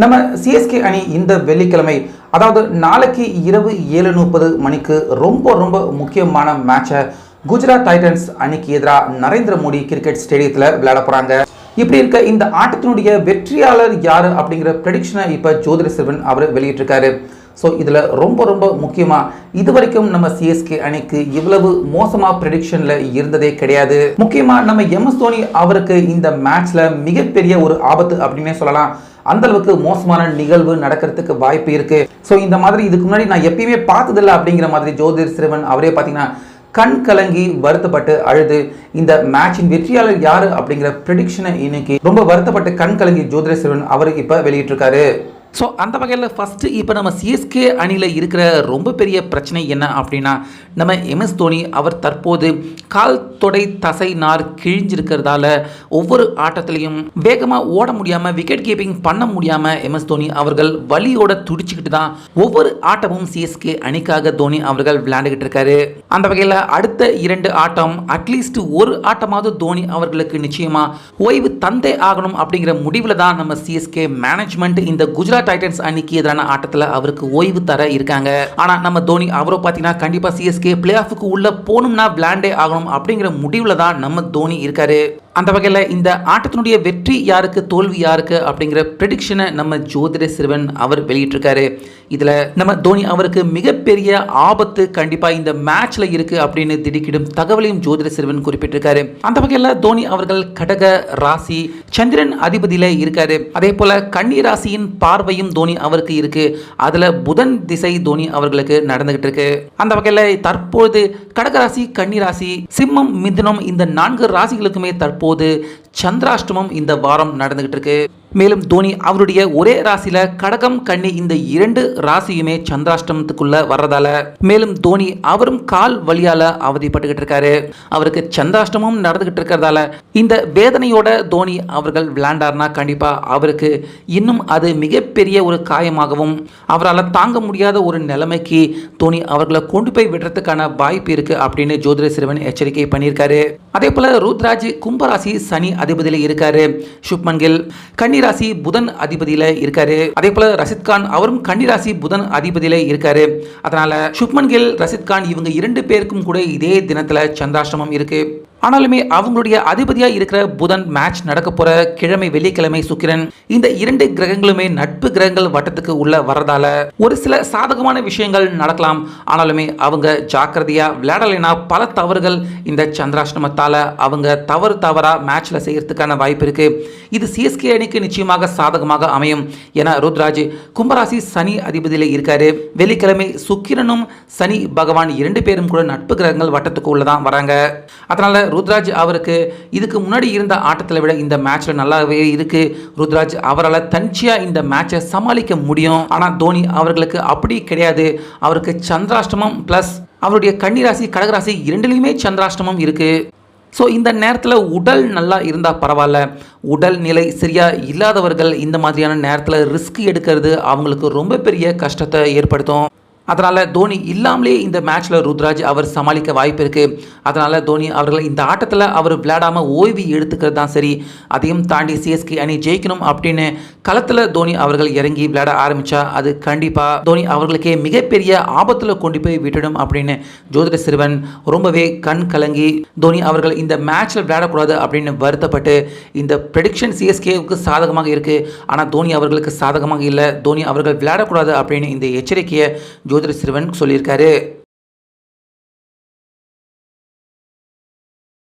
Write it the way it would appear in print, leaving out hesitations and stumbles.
நம்ம சிஎஸ்கே அணி இந்த வெள்ளிக்கிழமை, அதாவது நாளைக்கு இரவு 7:30 மணிக்கு ரொம்ப ரொம்ப முக்கியமான மேட்சை குஜராத் டைட்டன்ஸ் அணிக்கு எதிராக நரேந்திர மோடி கிரிக்கெட் ஸ்டேடியத்தில் விளையாட போகிறாங்க. இப்படி இருக்க இந்த ஆட்டத்தினுடைய வெற்றியாளர் யார் அப்படிங்கிற ப்ரெடிக்ஷனை இப்போ ஜோதிட சிறுவன் அவர் வெளியிட்டிருக்காரு. ஸோ இதில் ரொம்ப ரொம்ப முக்கியமாக இதுவரைக்கும் நம்ம சிஎஸ்கே அணிக்கு இவ்வளவு மோசமாக ப்ரெடிக்ஷனில் இருந்ததே கிடையாது. முக்கியமாக நம்ம MS தோனி அவருக்கு இந்த மேட்ச்சில் மிகப்பெரிய ஒரு ஆபத்து அப்படின்னே சொல்லலாம். அந்த அளவுக்கு மோசமான நிகழ்வு நடக்கிறதுக்கு வாய்ப்பு இருக்கு. ஸோ இந்த மாதிரி இதுக்கு முன்னாடி நான் எப்பயுமே பார்த்ததில்லை அப்படிங்கிற மாதிரி ஜோதிட சிறுவன் அவரே பார்த்தீங்கன்னா கண் கலங்கி வருத்தப்பட்டு அழுது இந்த மேட்சின் வெற்றியாளர் யாரு அப்படிங்கிற ப்ரெடிக்ஷனை இன்னைக்கு ரொம்ப வருத்தப்பட்டு கண் கலங்கி ஜோதிட சிறுவன் அவர் இப்போ வெளியிட்டிருக்காரு. ஸோ அந்த வகையில் ஃபஸ்ட்டு இப்போ நம்ம சிஎஸ்கே அணியில் இருக்கிற ரொம்ப பெரிய பிரச்சனை என்ன அப்படின்னா, நம்ம MS தோனி அவர் தற்போது கால் தொடை தசை நார் கிழிஞ்சிருக்கிறதால ஒவ்வொரு ஆட்டத்திலையும் வேகமாக ஓட முடியாமல், விக்கெட் கீப்பிங் பண்ண முடியாமல் MS தோனி அவர்கள் வலியோட துடிச்சுக்கிட்டு தான் ஒவ்வொரு ஆட்டமும் சிஎஸ்கே அணிக்காக தோனி அவர்கள் விளையாண்டுக்கிட்டு இருக்காரு. அந்த வகையில் அடுத்த 2 ஆட்டம் அட்லீஸ்ட் ஒரு ஆட்டமாவது தோனி அவர்களுக்கு நிச்சயமாக ஓய்வு தந்தே ஆகணும் அப்படிங்கிற முடிவில் தான் நம்ம சிஎஸ்கே மேனேஜ்மெண்ட் இந்த குஜராத் டைட்டன்ஸ் அணிக்கு எதிரான ஆட்டத்தில் அவருக்கு ஓய்வு தர இருக்காங்க. ஆனா நம்ம தோனி அவரோ பார்த்தீங்கன்னா கண்டிப்பா சிஎஸ்கே பிளே ஆஃபுக்கு உள்ள போகணும்னா விளையாண்டே ஆகணும் அப்படிங்கிற முடிவில் தான் நம்ம தோனி இருக்காரு. அந்த வகையில் இந்த ஆட்டத்தினுடைய வெற்றி யாருக்கு தோல்வி யாருக்கு அப்படிங்கிற ப்ரெடிக்ஷனை நம்ம ஜோதிட சிறுவன் அவர் வெளியிட்டிருக்காரு. இதில் நம்ம தோனி அவருக்கு மிகப்பெரிய ஆபத்து கண்டிப்பாக இந்த மேட்ச்ல இருக்கு அப்படின்னு திடுக்கிடும் தகவலையும் ஜோதிட சிறுவன் குறிப்பிட்டிருக்காரு. அந்த வகையில் தோனி அவர்கள் கடக ராசி சந்திரன் அதிபதியில இருக்காரு. அதே போல கன்னி ராசியின் பார்வையும் தோனி அவருக்கு இருக்கு. அதுல புதன் திசை தோனி அவர்களுக்கு நடந்துகிட்டு இருக்கு. அந்த வகையில் தற்போது கடகராசி, கன்னி ராசி, சிம்மம், மிதுனம் இந்த 4 ராசிகளுக்குமே தற்போது சந்திராஷ்டமம் இந்த வாரம் நடந்துகிட்டு இருக்கு. மேலும் தோனி அவருடைய ஒரே ராசியில கடகம், கன்னி இந்த 2 ராசியுமே சந்திராஷ்டமத்துக்குள்ள வர்றதால மேலும் தோனி அவரும் கால் வலியால அவதிப்பட்டுக்கிட்டு இருக்காரு. அவருக்கு சந்திராஷ்டமும் நடந்துகிட்டு இருக்கிறதால இந்த வேதனையோட தோனி அவர்கள் விளையாண்டார்னா கண்டிப்பா அவருக்கு இன்னும் அது மிகப்பெரிய ஒரு காயமாகவும் அவரால் தாங்க முடியாத ஒரு நிலைமைக்கு தோனி அவர்களை கொண்டு போய் விடுறதுக்கான வாய்ப்பு இருக்கு அப்படின்னு ஜோதிட சிறுவன் எச்சரிக்கை பண்ணியிருக்காரு. அதே போல ருத்ராஜ் கும்பராசி சனி அதிபதியில இருக்காரு. சுப்மன் கில் கன்னி ராசி புதன் அதிபதியில இருக்காரு. அதே போல ரஷித் கான் அவரும் கன்னி ராசி புதன் அதிபதியில இருக்காரு. அதனால சுப்மன் கில், ரஷித் கான் இவங்க 2 பேருக்கும் கூட இதே தினத்துல சந்திராஷ்டமம் இருக்கு. ஆனாலுமே அவங்களுடைய அதிபதியா இருக்கிற புதன் மேட்ச் நடக்க போற கிழமை வெள்ளிக்கிழமை சுக்கிரன் இந்த 2 கிரகங்களுமே நட்பு கிரகங்கள் வட்டத்துக்கு உள்ள வரதால ஒரு சில சாதகமான விஷயங்கள் நடக்கலாம். ஆனாலுமே அவங்க ஜாக்கிரதையா விளையாடலைனா பல தவறுகள் இந்த சந்திராஷ்டமத்தால அவங்க தவறா மேட்ச்ல செய்யறதுக்கான வாய்ப்பு இருக்கு. இது சிஎஸ்கே அணிக்கு நிச்சயமாக சாதகமாக அமையும். ஏன்னா ருத்ராஜ் கும்பராசி சனி அதிபதியில இருக்காரு. வெள்ளிக்கிழமை சுக்கிரனும் சனி பகவான் 2 பேரும் கூட நட்பு கிரகங்கள் வட்டத்துக்கு உள்ளதான் வராங்க. அதனால ருத்ராஜ் அவருக்கு இதுக்கு முன்னாடி இருந்த ஆட்டத்தில் விட இந்த மேட்ச்ல நல்லாவே இருக்கு. ருத்ராஜ் அவரால் தனிச்சையா இந்த மேட்சை சமாளிக்க முடியும். ஆனால் தோனி அவர்களுக்கு அப்படி கிடையாது. அவருக்கு சந்திராஷ்டமம் பிளஸ் அவருடைய கன்னிராசி கடகராசி 2லையுமே சந்திராஷ்டமம் இருக்கு. ஸோ இந்த நேரத்தில் உடல் நல்லா இருந்தால் பரவாயில்ல, உடல் நிலை சரியா இல்லாதவர்கள் இந்த மாதிரியான நேரத்தில் ரிஸ்க் எடுக்கிறது அவங்களுக்கு ரொம்ப பெரிய கஷ்டத்தை ஏற்படுத்தும். அதனால் தோனி இல்லாமலே இந்த மேட்ச்சில் ருத்ராஜ் அவர் சமாளிக்க வாய்ப்பு இருக்குது. அதனால் தோனி அவர்கள் இந்த ஆட்டத்தில் அவர் விளையாடாமல் ஓய்வு எடுத்துக்கிறது தான் சரி. அதையும் தாண்டி சிஎஸ்கே அணி ஜெயிக்கணும் அப்படின்னு களத்தில் தோனி அவர்கள் இறங்கி விளையாட ஆரம்பித்தா அது கண்டிப்பாக தோனி அவர்களுக்கே மிகப்பெரிய ஆபத்தில் கொண்டு போய் விட்டுடும் அப்படின்னு ஜோதிட சிறுவன் ரொம்பவே கண் கலங்கி தோனி அவர்கள் இந்த மேட்ச்சில் விளையாடக்கூடாது அப்படின்னு வருத்தப்பட்டு இந்த ப்ரெடிக்ஷன் சிஎஸ்கேவுக்கு சாதகமாக இருக்குது. ஆனால் தோனி அவர்களுக்கு சாதகமாக இல்லை. தோனி அவர்கள் விளையாடக்கூடாது அப்படின்னு இந்த எச்சரிக்கையை ஜோதிட சிறுவன் சொல்லியிருக்காரு.